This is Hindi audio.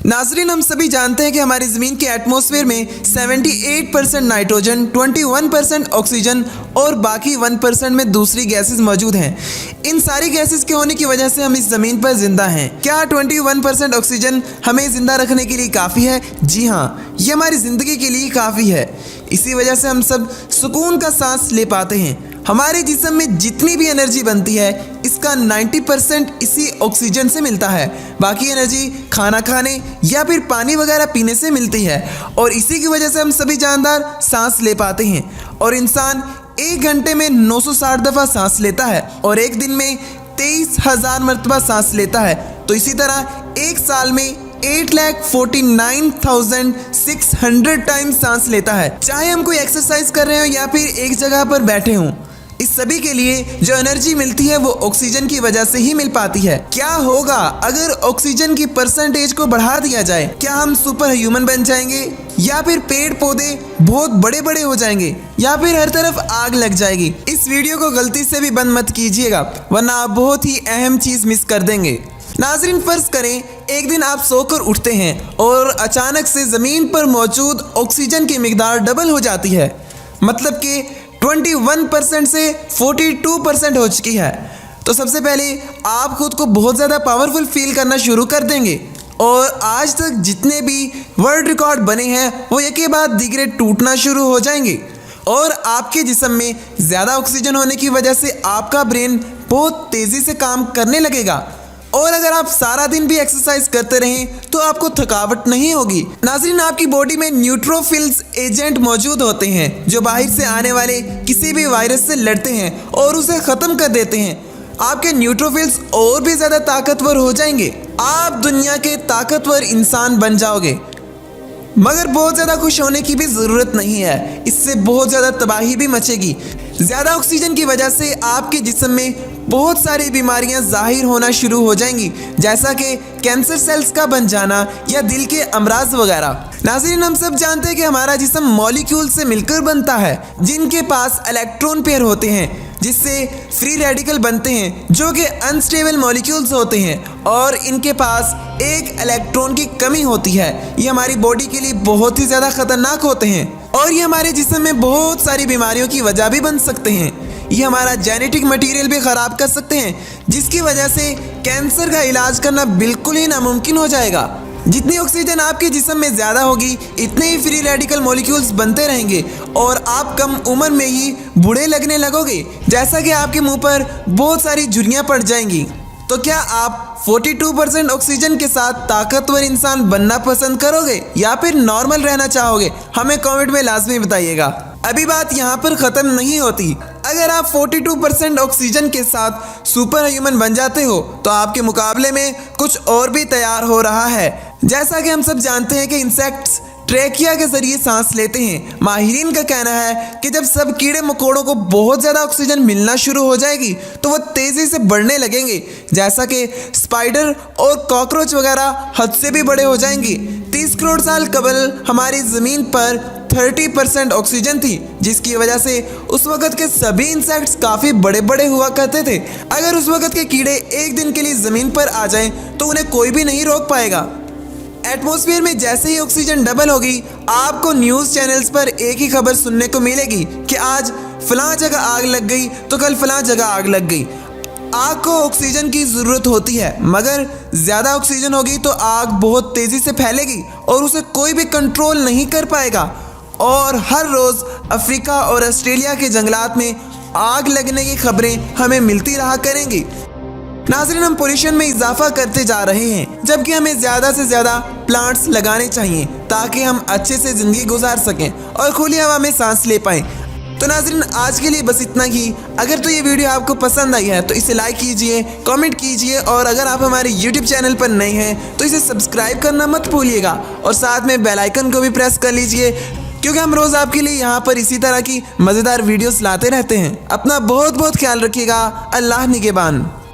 नाजरीन, हम सभी जानते हैं कि हमारी ज़मीन के एटमॉस्फेयर में 78% नाइट्रोजन, 21% ऑक्सीजन और बाकी 1% में दूसरी गैसेस मौजूद हैं। इन सारी गैसेस के होने की वजह से हम इस ज़मीन पर ज़िंदा हैं। क्या 21% ऑक्सीजन हमें ज़िंदा रखने के लिए काफ़ी है? जी हाँ, ये हमारी ज़िंदगी के लिए काफ़ी है। इसी वजह से हम सब सुकून का सांस ले पाते हैं। हमारे जिस्म में जितनी भी एनर्जी बनती है, इसका 90% इसी ऑक्सीजन से मिलता है। बाकी एनर्जी खाना खाने या फिर पानी वगैरह पीने से मिलती है और इसी की वजह से हम सभी जानदार सांस ले पाते हैं। और इंसान 1 घंटे में 960 दफ़ा सांस लेता है और एक दिन में 23,000 मरतबा सांस लेता है। तो इसी तरह एक साल में 8,49,600 टाइम्स सांस लेता है। चाहे हम कोई एक्सरसाइज कर रहे हो या फिर एक जगह पर बैठे हों, इस सभी के लिए जो एनर्जी मिलती है वो ऑक्सीजन की वजह से ही मिल पाती है। क्या होगा अगर ऑक्सीजन की परसेंटेज को बढ़ा दिया जाए? क्या हम सुपर ह्यूमन बन जाएंगे या फिर पेड़ पौधे बहुत बड़े बड़े हो जाएंगे या फिर हर तरफ आग लग जाएगी? इस वीडियो को गलती से भी बंद मत कीजिएगा, वरना आप बहुत ही अहम चीज मिस कर देंगे। नाजरीन, फर्ज करें एक दिन आप सोकर उठते हैं और अचानक से ज़मीन पर मौजूद ऑक्सीजन की मिकदार डबल हो जाती है, मतलब कि 21% से 42% हो चुकी है। तो सबसे पहले आप खुद को बहुत ज़्यादा पावरफुल फील करना शुरू कर देंगे और आज तक जितने भी वर्ल्ड रिकॉर्ड बने हैं वो एक के बाद दीगरे टूटना शुरू हो जाएंगे। और आपके जिस्म में ज़्यादा ऑक्सीजन होने की वजह से आपका ब्रेन बहुत तेज़ी से काम करने लगेगा और अगर आप सारा दिन भी एक्सरसाइज करते रहें तो आपको थकावट नहीं होगी। नाज़रीन, आपकी बॉडी में न्यूट्रोफिल्स एजेंट मौजूद होते हैं जो बाहर से आने वाले किसी भी वायरस से लड़ते हैं और उसे ख़त्म कर देते हैं। आपके न्यूट्रोफिल्स और भी ज़्यादा ताकतवर हो जाएंगे। आप दुनिया के ताकतवर इंसान बन जाओगे। मगर बहुत ज़्यादा खुश होने की भी ज़रूरत नहीं है, इससे बहुत ज़्यादा तबाही भी मचेगी। ज़्यादा ऑक्सीजन की वजह से आपके जिस्म में बहुत सारी बीमारियां ज़ाहिर होना शुरू हो जाएंगी, जैसा कि कैंसर सेल्स का बन जाना या दिल के अमराज वगैरह। नाज़रीन, हम सब जानते हैं कि हमारा जिस्म मॉलिक्यूल से मिलकर बनता है जिनके पास इलेक्ट्रॉन पेयर होते हैं, जिससे फ्री रेडिकल बनते हैं जो कि अनस्टेबल मॉलिक्यूल्स होते हैं और इनके पास एक इलेक्ट्रॉन की कमी होती है। ये हमारी बॉडी के लिए बहुत ही ज़्यादा ख़तरनाक होते हैं और ये हमारे जिस्म में बहुत सारी बीमारियों की वजह भी बन सकते हैं। ये हमारा जेनेटिक मटेरियल भी ख़राब कर सकते हैं, जिसकी वजह से कैंसर का इलाज करना बिल्कुल ही नामुमकिन हो जाएगा। जितनी ऑक्सीजन आपके जिस्म में ज़्यादा होगी, इतने ही फ्री रेडिकल मॉलिक्यूल्स बनते रहेंगे और आप कम उम्र में ही बूढ़े लगने लगोगे, जैसा कि आपके मुंह पर बहुत सारी झुर्रियाँ पड़ जाएंगी। तो क्या आप 42% ऑक्सीजन के साथ ताकतवर इंसान बनना पसंद करोगे या फिर नॉर्मल रहना चाहोगे? हमें कमेंट में लाजमी बताइएगा। अभी बात यहाँ पर ख़त्म नहीं होती। अगर आप 42% ऑक्सीजन के साथ सुपर ह्यूमन बन जाते हो तो आपके मुकाबले में कुछ और भी तैयार हो रहा है। जैसा कि हम सब जानते हैं कि इंसेक्ट्स ट्रैकिया के जरिए सांस लेते हैं। माहिरीन का कहना है कि जब सब कीड़े मकोड़ों को बहुत ज़्यादा ऑक्सीजन मिलना शुरू हो जाएगी तो वो तेज़ी से बढ़ने लगेंगे, जैसा कि स्पाइडर और कॉकरोच वगैरह हद से भी बड़े हो जाएंगे। 30 करोड़ साल कबल हमारी ज़मीन पर 30% ऑक्सीजन थी, जिसकी वजह से उस वक़्त के सभी इंसेक्ट्स काफ़ी बड़े बड़े हुआ करते थे। अगर उस वक़्त के कीड़े एक दिन के लिए ज़मीन पर आ जाएं तो उन्हें कोई भी नहीं रोक पाएगा। एटमॉस्फेयर में जैसे ही ऑक्सीजन डबल होगी, आपको न्यूज़ चैनल्स पर एक ही खबर सुनने को मिलेगी कि आज फलां जगह आग लग गई तो कल फलां जगह आग लग गई। आग को ऑक्सीजन की ज़रूरत होती है, मगर ज़्यादा ऑक्सीजन होगी तो आग बहुत तेज़ी से फैलेगी और उसे कोई भी कंट्रोल नहीं कर पाएगा और हर रोज़ अफ्रीका और ऑस्ट्रेलिया के जंगलात में आग लगने की खबरें हमें मिलती रहा करेंगी। नाज़रीन, हम पोल्यूशन में इजाफा करते जा रहे हैं, जबकि हमें ज़्यादा से ज़्यादा प्लांट्स लगाने चाहिए ताकि हम अच्छे से ज़िंदगी गुजार सकें और खुली हवा में सांस ले पाएँ। तो नाज़रीन, आज के लिए बस इतना ही। अगर तो ये वीडियो आपको पसंद आई है तो इसे लाइक कीजिए, कमेंट कीजिए और अगर आप हमारे YouTube चैनल पर नए हैं तो इसे सब्सक्राइब करना मत भूलिएगा और साथ में बेल आइकन को भी प्रेस कर लीजिए, क्योंकि हम रोज़ आपके लिए यहाँ पर इसी तरह की मज़ेदार वीडियोस लाते रहते हैं। अपना बहुत बहुत ख्याल रखिएगा। अल्लाह निगहबान।